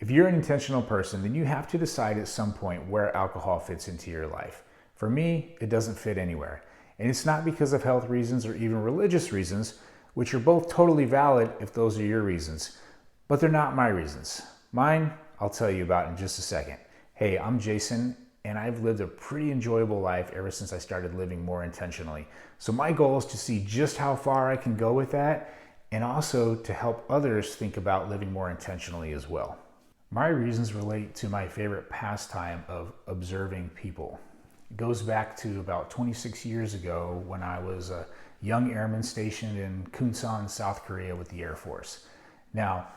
If you're an intentional person, then you have to decide at some point where alcohol fits into your life. For me, it doesn't fit anywhere. And it's not because of health reasons or even religious reasons, which are both totally valid if those are your reasons. But they're not my reasons. Mine, I'll tell you about in just a second. Hey, I'm Jason, and I've lived a pretty enjoyable life ever since I started living more intentionally. So my goal is to see just how far I can go with that, and also to help others think about living more intentionally as well. My reasons relate to my favorite pastime of observing people. It goes back to about 26 years ago when I was a young airman stationed in Kunsan, South Korea with the Air Force. Now,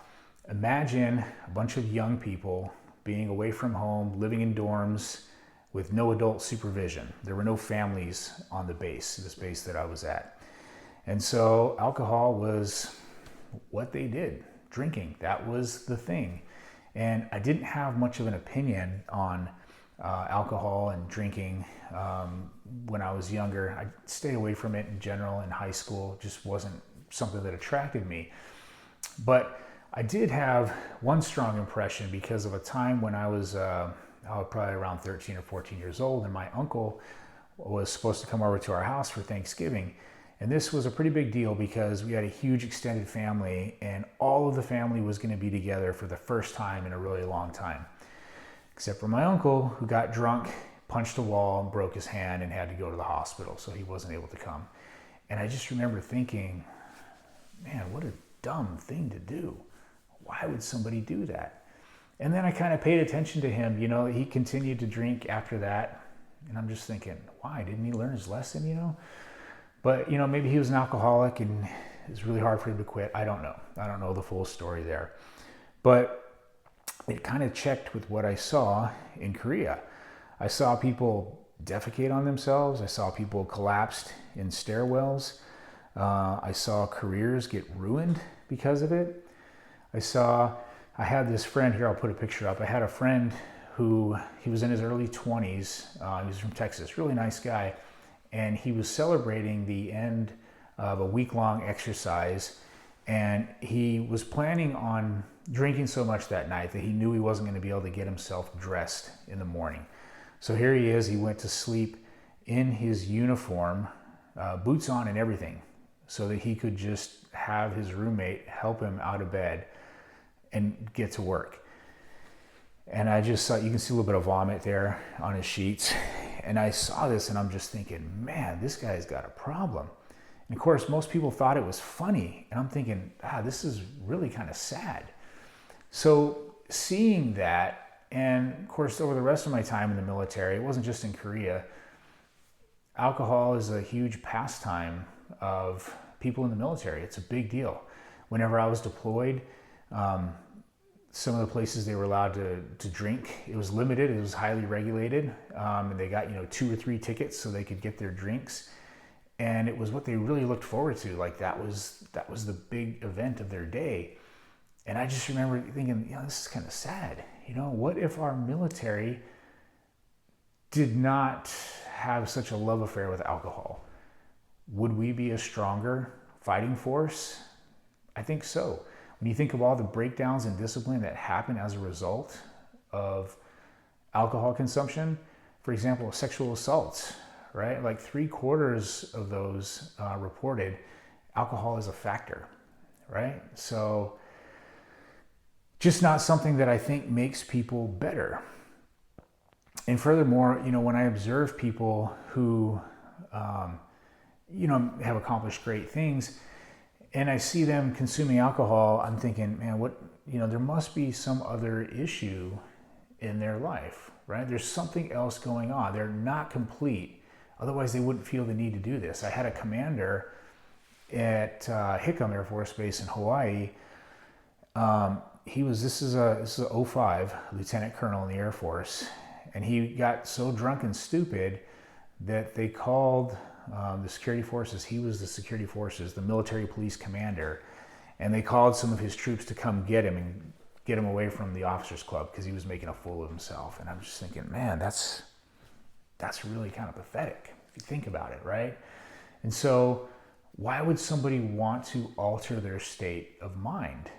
imagine a bunch of young people being away from home, living in dorms with no adult supervision. There were no families on this base that I was at. And so alcohol was what they did, drinking. That was the thing. And I didn't have much of an opinion on alcohol and drinking when I was younger. I stayed away from it in general in high school. It just wasn't something that attracted me. But I did have one strong impression because of a time when I was probably around 13 or 14 years old, and my uncle was supposed to come over to our house for Thanksgiving. And this was a pretty big deal because we had a huge extended family, and all of the family was going to be together for the first time in a really long time. Except for my uncle, who got drunk, punched a wall, and broke his hand and had to go to the hospital, so he wasn't able to come. And I just remember thinking, man, what a dumb thing to do. Why would somebody do that? And then I kind of paid attention to him. He continued to drink after that. And I'm just thinking, why? Didn't he learn his lesson, But, maybe he was an alcoholic and it's really hard for him to quit. I don't know. I don't know the full story there. But it kind of checked with what I saw in Korea. I saw people defecate on themselves. I saw people collapsed in stairwells. I saw careers get ruined because of it. I had this friend here, I'll put a picture up. I had a friend he was in his early 20s. He was from Texas, really nice guy. And he was celebrating the end of a week-long exercise, and he was planning on drinking so much that night that he knew he wasn't going to be able to get himself dressed in the morning. So here he is, he went to sleep in his uniform, boots on and everything, so that he could just have his roommate help him out of bed and get to work. And I just saw, you can see a little bit of vomit there on his sheets. And I saw this and I'm just thinking, man, this guy's got a problem. And of course, most people thought it was funny. And I'm thinking, this is really kind of sad. So seeing that, and of course, over the rest of my time in the military, it wasn't just in Korea, alcohol is a huge pastime of people in the military. It's a big deal. Whenever I was deployed, some of the places they were allowed to drink, it was limited, it was highly regulated, and they got 2 or 3 tickets so they could get their drinks, and it was what they really looked forward to. Like that was the big event of their day. And I just remember thinking, this is kind of sad. What if our military did not have such a love affair with alcohol? Would we be a stronger fighting force? I think so. When you think of all the breakdowns in discipline that happen as a result of alcohol consumption, for example, sexual assaults, right? Like 3/4 of those reported, alcohol is a factor, right? So just not something that I think makes people better. And furthermore, when I observe people who, have accomplished great things, and I see them consuming alcohol, I'm thinking, man, there must be some other issue in their life, right? There's something else going on. They're not complete. Otherwise, they wouldn't feel the need to do this. I had a commander at Hickam Air Force Base in Hawaii. This is a 05 lieutenant colonel in the Air Force, and he got so drunk and stupid that they called the security forces. He was the security forces, the military police commander, and they called some of his troops to come get him and get him away from the officers club because he was making a fool of himself. And I'm just thinking, man, that's really kind of pathetic if you think about it, right? And so why would somebody want to alter their state of mind?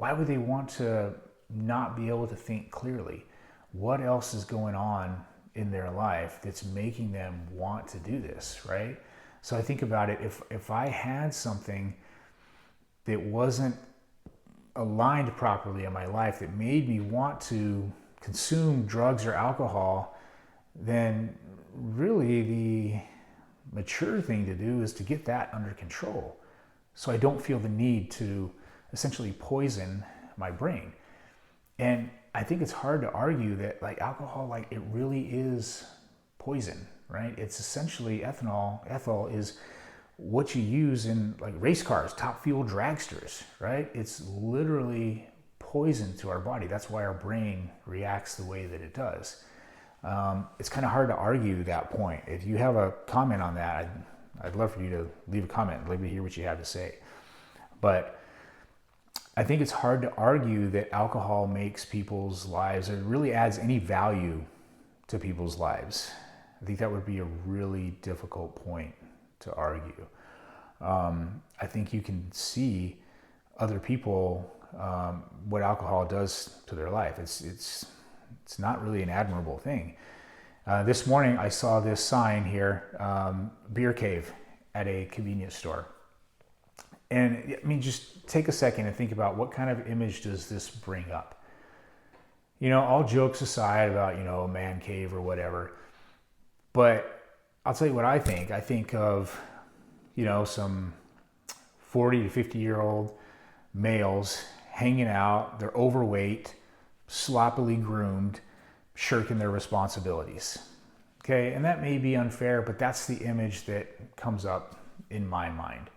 why would they want to not be able to think clearly? What else is going on in their life that's making them want to do this, right? So I think about it, if I had something that wasn't aligned properly in my life that made me want to consume drugs or alcohol, then really the mature thing to do is to get that under control, so I don't feel the need to essentially poison my brain. And I think it's hard to argue that like alcohol, like it really is poison, right? It's essentially ethanol. Ethyl is what you use in like race cars, top fuel dragsters, right? It's literally poison to our body. That's why our brain reacts the way that it does. It's kind of hard to argue that point. If you have a comment on that, I'd love for you to leave a comment. I'd love to hear what you have to say. But I think it's hard to argue that alcohol makes people's lives, or really adds any value to people's lives. I think that would be a really difficult point to argue. I think you can see other people, what alcohol does to their life. It's not really an admirable thing. This morning I saw this sign here, beer cave at a convenience store. And I mean, just take a second and think about what kind of image does this bring up? You know, all jokes aside about, you know, man cave or whatever, but I'll tell you what I think. I think of, you know, some 40 to 50-year-old males hanging out, they're overweight, sloppily groomed, shirking their responsibilities. Okay, and that may be unfair, but that's the image that comes up in my mind.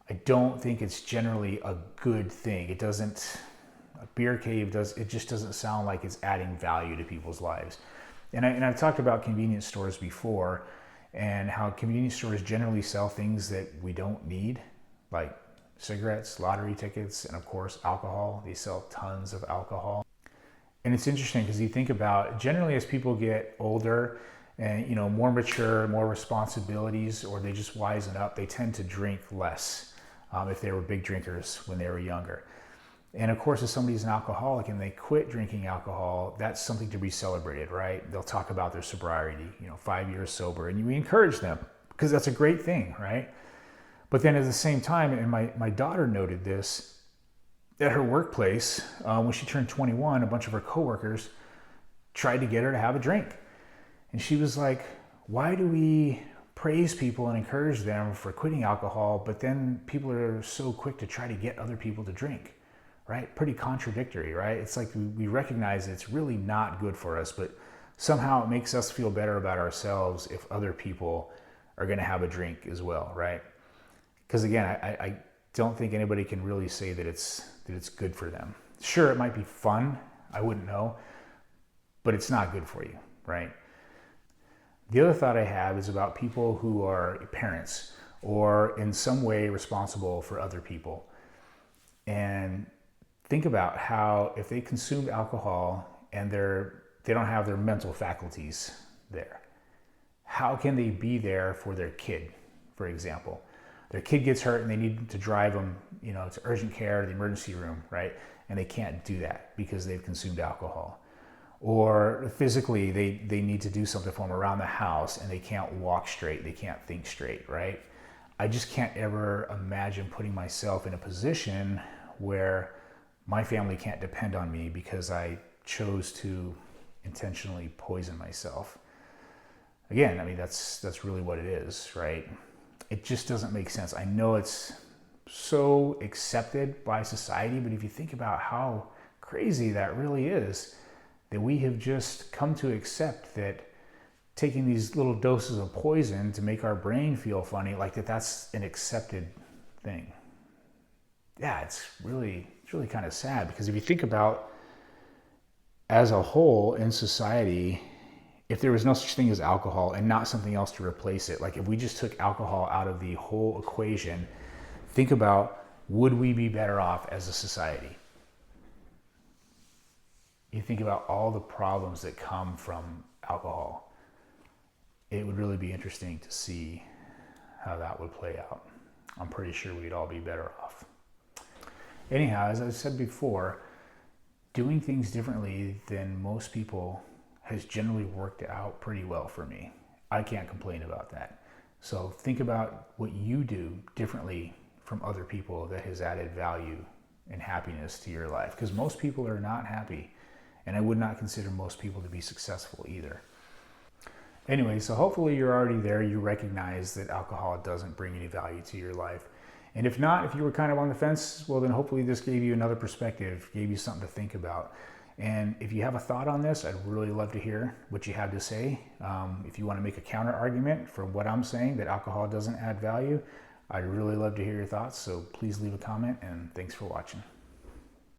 I don't think it's generally a good thing. It doesn't, a beer cave it just doesn't sound like it's adding value to people's lives. And I've talked about convenience stores before, and how convenience stores generally sell things that we don't need, like cigarettes, lottery tickets, and of course alcohol. They sell tons of alcohol. And it's interesting because you think about, generally as people get older and, you know, more mature, more responsibilities, or they just wisen up, they tend to drink less if they were big drinkers when they were younger. And of course, if somebody's an alcoholic and they quit drinking alcohol, that's something to be celebrated, right? They'll talk about their sobriety, you know, 5 years sober, and we encourage them because that's a great thing, right? But then at the same time, and my daughter noted this, at her workplace, when she turned 21, a bunch of her coworkers tried to get her to have a drink. And she was like, why do we praise people and encourage them for quitting alcohol, but then people are so quick to try to get other people to drink, right? Pretty contradictory, right? It's like we recognize it's really not good for us, but somehow it makes us feel better about ourselves if other people are going to have a drink as well, right? Because again, I don't think anybody can really say that it's good for them. Sure, it might be fun, I wouldn't know, but it's not good for you, right? The other thought I have is about people who are parents or in some way responsible for other people. And think about how if they consumed alcohol and they don't have their mental faculties there, how can they be there for their kid, for example? Their kid gets hurt and they need to drive them, you know, to urgent care, to the emergency room, right? And they can't do that because they've consumed alcohol. Or physically, they need to do something for them around the house and they can't walk straight, they can't think straight, right? I just can't ever imagine putting myself in a position where my family can't depend on me because I chose to intentionally poison myself. Again, I mean, that's really what it is, right? It just doesn't make sense. I know it's so accepted by society, but if you think about how crazy that really is, that we have just come to accept that taking these little doses of poison to make our brain feel funny, like that's an accepted thing. Yeah, it's really kind of sad, because if you think about as a whole in society, if there was no such thing as alcohol and not something else to replace it, like if we just took alcohol out of the whole equation, think about, would we be better off as a society? You think about all the problems that come from alcohol. It would really be interesting to see how that would play out. I'm pretty sure we'd all be better off. Anyhow, as I said before, doing things differently than most people has generally worked out pretty well for me. I can't complain about that. So think about what you do differently from other people that has added value and happiness to your life. Because most people are not happy, and I would not consider most people to be successful either. Anyway, so hopefully you're already there. You recognize that alcohol doesn't bring any value to your life. And if not, if you were kind of on the fence, well, then hopefully this gave you another perspective, gave you something to think about. And if you have a thought on this, I'd really love to hear what you have to say. If you want to make a counter argument for what I'm saying, that alcohol doesn't add value, I'd really love to hear your thoughts. So please leave a comment, and thanks for watching.